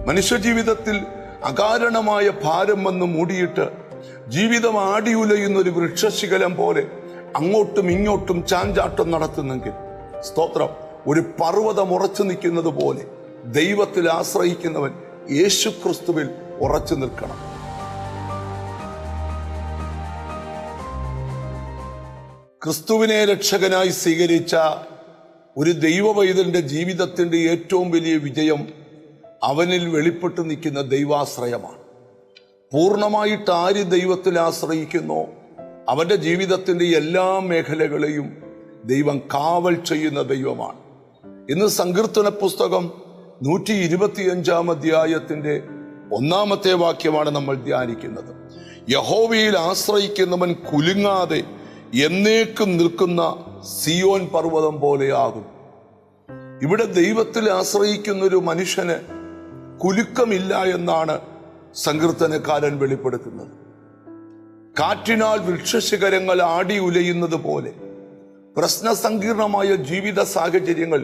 മനുഷ്യജീവിതത്തിൽ അകാരണമായ ഭാരം വന്ന് മൂടിയിട്ട് ജീവിതം ആടിയുലയുന്ന ഒരു വൃക്ഷശിഖരം പോലെ അങ്ങോട്ടും ഇങ്ങോട്ടും ചാഞ്ചാട്ടം നടത്തുന്നെങ്കിൽ സ്തോത്രം, ഒരു പർവ്വതം ഉറച്ചു നിൽക്കുന്നത് പോലെ ദൈവത്തിൽ ആശ്രയിക്കുന്നവൻ യേശു ക്രിസ്തുവിൽ ഉറച്ചു നിൽക്കണം. ക്രിസ്തുവിനെ രക്ഷകനായി സ്വീകരിച്ച ഒരു ദൈവവൈതലിന്റെ ജീവിതത്തിന്റെ ഏറ്റവും വലിയ വിജയം അവനിൽ വെളിപ്പെട്ടു നിൽക്കുന്ന ദൈവാശ്രയമാണ്. പൂർണ്ണമായിട്ട് ആര് ദൈവത്തിൽ ആശ്രയിക്കുന്നോ അവന്റെ ജീവിതത്തിന്റെ എല്ലാ മേഖലകളെയും ദൈവം കാവൽ ചെയ്യുന്ന ദൈവമാണ്. ഇന്ന് സങ്കീർത്തന പുസ്തകം 125 അധ്യായത്തിന്റെ 1-ാമത്തെ വാക്യമാണ് നമ്മൾ ധ്യാനിക്കുന്നത്. യഹോവയിൽ ആശ്രയിക്കുന്നവൻ കുലുങ്ങാതെ എന്നേക്കും നിൽക്കുന്ന സിയോൻ പർവ്വതം പോലെയാകും. ഇവിടെ ദൈവത്തിൽ ആശ്രയിക്കുന്ന ഒരു മനുഷ്യന് കുലുക്കമില്ല എന്നാണ് സങ്കീർത്തനക്കാരൻ വെളിപ്പെടുത്തുന്നത്. കാറ്റിനാൽ വൃക്ഷശിഖരങ്ങൾ ആടി ഉലയുന്നത് പോലെ പ്രശ്നസങ്കീർണമായ ജീവിത സാഹചര്യങ്ങൾ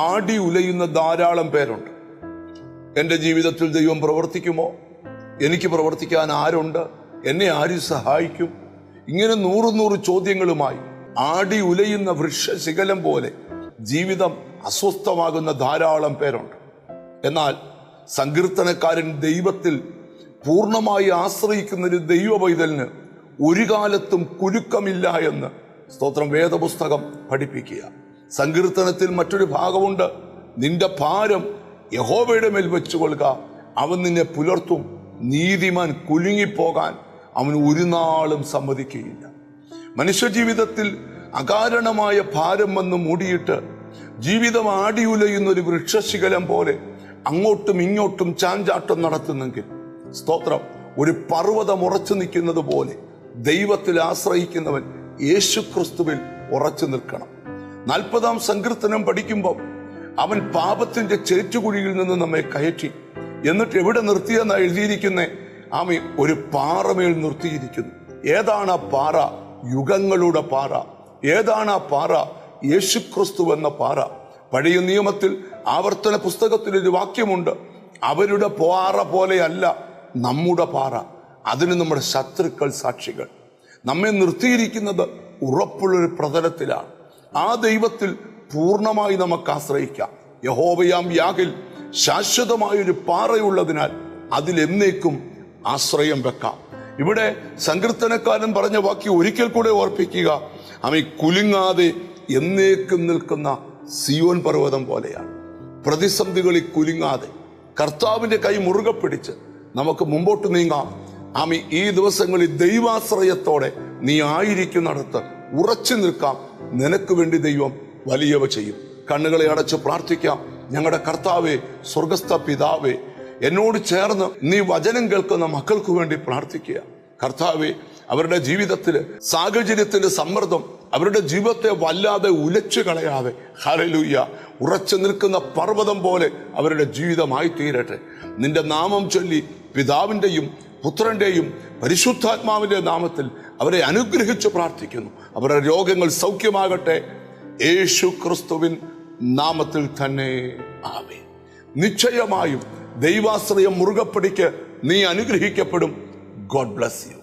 ആടി ഉലയുന്ന ധാരാളം പേരുണ്ട്. എൻ്റെ ജീവിതത്തിൽ ദൈവം പ്രവർത്തിക്കുമോ? എനിക്ക് പ്രവർത്തിക്കാൻ ആരുണ്ട്? എന്നെ ആര് സഹായിക്കും? ഇങ്ങനെ 100 ചോദ്യങ്ങളുമായി ആടി ഉലയുന്ന വൃക്ഷശിഖരം പോലെ ജീവിതം അസ്വസ്ഥമാകുന്ന ധാരാളം പേരുണ്ട്. എന്നാൽ സങ്കീർത്തനക്കാരൻ ദൈവത്തിൽ പൂർണ്ണമായി ആശ്രയിക്കുന്ന ഒരു ദൈവ പൈതലിന് ഒരു കാലത്തും കുലുക്കമില്ല എന്ന് സ്തോത്രം വേദപുസ്തകം പഠിപ്പിക്കുക. സങ്കീർത്തനത്തിൽ മറ്റൊരു ഭാഗമുണ്ട്, നിന്റെ ഭാരം യഹോവയുടെ മേൽ വെച്ചുകൊള്ളുക, അവൻ നിന്നെ പുലർത്തും, നീതിമാൻ കുലുങ്ങിപ്പോകാൻ അവൻ ഒരു നാളും സമ്മതിക്കുകയില്ല. മനുഷ്യജീവിതത്തിൽ അകാരണമായ ഭാരം വന്ന് മൂടിയിട്ട് ജീവിതം ആടിയുലയുന്ന ഒരു വൃക്ഷശിഖരം പോലെ അങ്ങോട്ടും ഇങ്ങോട്ടും ചാഞ്ചാട്ടം നടത്തുന്നെങ്കിൽ സ്തോത്രം, ഒരു പർവ്വതം ഉറച്ചു നിൽക്കുന്നത് പോലെ ദൈവത്തിൽ ആശ്രയിക്കുന്നവൻ യേശു ക്രിസ്തുവിൽ ഉറച്ചു നിൽക്കണം. 40-ാം സങ്കീർത്തനം പഠിക്കുമ്പോൾ അവൻ പാപത്തിന്റെ ചേറ്റുകുഴിയിൽ നിന്ന് നമ്മെ കയറ്റി, എന്നിട്ട് എവിടെ നിർത്തിയെന്നാണ് എഴുതിയിരിക്കുന്നേ? ആമി ഒരു പാറമേൽ നിർത്തിയിരിക്കുന്നു. ഏതാണ് ആ പാറ? യുഗങ്ങളുടെ പാറ. ഏതാണ് ആ പാറ? യേശു ക്രിസ്തു എന്ന പാറ. പഴയ നിയമത്തിൽ ആവർത്തന പുസ്തകത്തിൽ ഒരു വാക്യമുണ്ട്, അവരുടെ പാറ പോലെയല്ല നമ്മുടെ പാറ, അതിന് നമ്മുടെ ശത്രുക്കൾ സാക്ഷികൾ. നമ്മെ നിർത്തിയിരിക്കുന്നത് ഉറപ്പുള്ളൊരു പ്രതലത്തിലാണ്. ആ ദൈവത്തിൽ പൂർണ്ണമായി നമുക്ക് ആശ്രയിക്കാം. യഹോവയാം യാഗിൽ ശാശ്വതമായൊരു പാറയുള്ളതിനാൽ അതിലെന്നേക്കും ആശ്രയം വെക്കാം. ഇവിടെ സങ്കീർത്തനക്കാരൻ പറഞ്ഞ വാക്യം ഒരിക്കൽ കൂടെ ഓർപ്പിക്കുക, അവൻ കുലുങ്ങാതെ എന്നേക്കും നിൽക്കുന്ന സിയോൻ പർവ്വതം പോലെയാണ്. പ്രതിസന്ധികളിൽ കുലുങ്ങാതെ കർത്താവിന്റെ കൈ മുറുകെ പിടിച്ച് നമുക്ക് മുമ്പോട്ട് നീങ്ങാം. ആമി ഈ ദിവസങ്ങളിൽ ദൈവാശ്രയത്തോടെ നീ ആയിരിക്കുന്നിടത്ത് ഉറച്ചു നിൽക്കാം. നിനക്ക് വേണ്ടി ദൈവം വലിയവ ചെയ്യും. കണ്ണുകളെ അടച്ച് പ്രാർത്ഥിക്കാം. ഞങ്ങളുടെ കർത്താവേ, സ്വർഗസ്ഥ പിതാവേ, എന്നോട് ചേർന്ന് നീ വചനം കേൾക്കുന്ന മക്കൾക്ക് വേണ്ടി പ്രാർത്ഥിക്കുക. കർത്താവേ, അവരുടെ ജീവിതത്തില് സാഹചര്യത്തിന്റെ സമ്മർദ്ദം അവരുടെ ജീവിതത്തെ വല്ലാതെ ഉലച്ചു കളയാതെ ഹല്ലേലൂയ ഉറച്ചു നിൽക്കുന്ന പർവ്വതം പോലെ അവരുടെ ജീവിതമായി തീരട്ടെ. നിന്റെ നാമം ചൊല്ലി പിതാവിന്റെയും പുത്രന്റെയും പരിശുദ്ധാത്മാവിന്റെ നാമത്തിൽ അവരെ അനുഗ്രഹിച്ച് പ്രാർത്ഥിക്കുന്നു. അവരുടെ രോഗങ്ങൾ സൗഖ്യമാകട്ടെ, യേശു ക്രിസ്തുവിൻ നാമത്തിൽ തന്നെ ആമേൻ. നിശ്ചയമായും ദൈവാശ്രയം മുറുകെ പിടിക്ക്, നീ അനുഗ്രഹിക്കപ്പെടും. God bless U.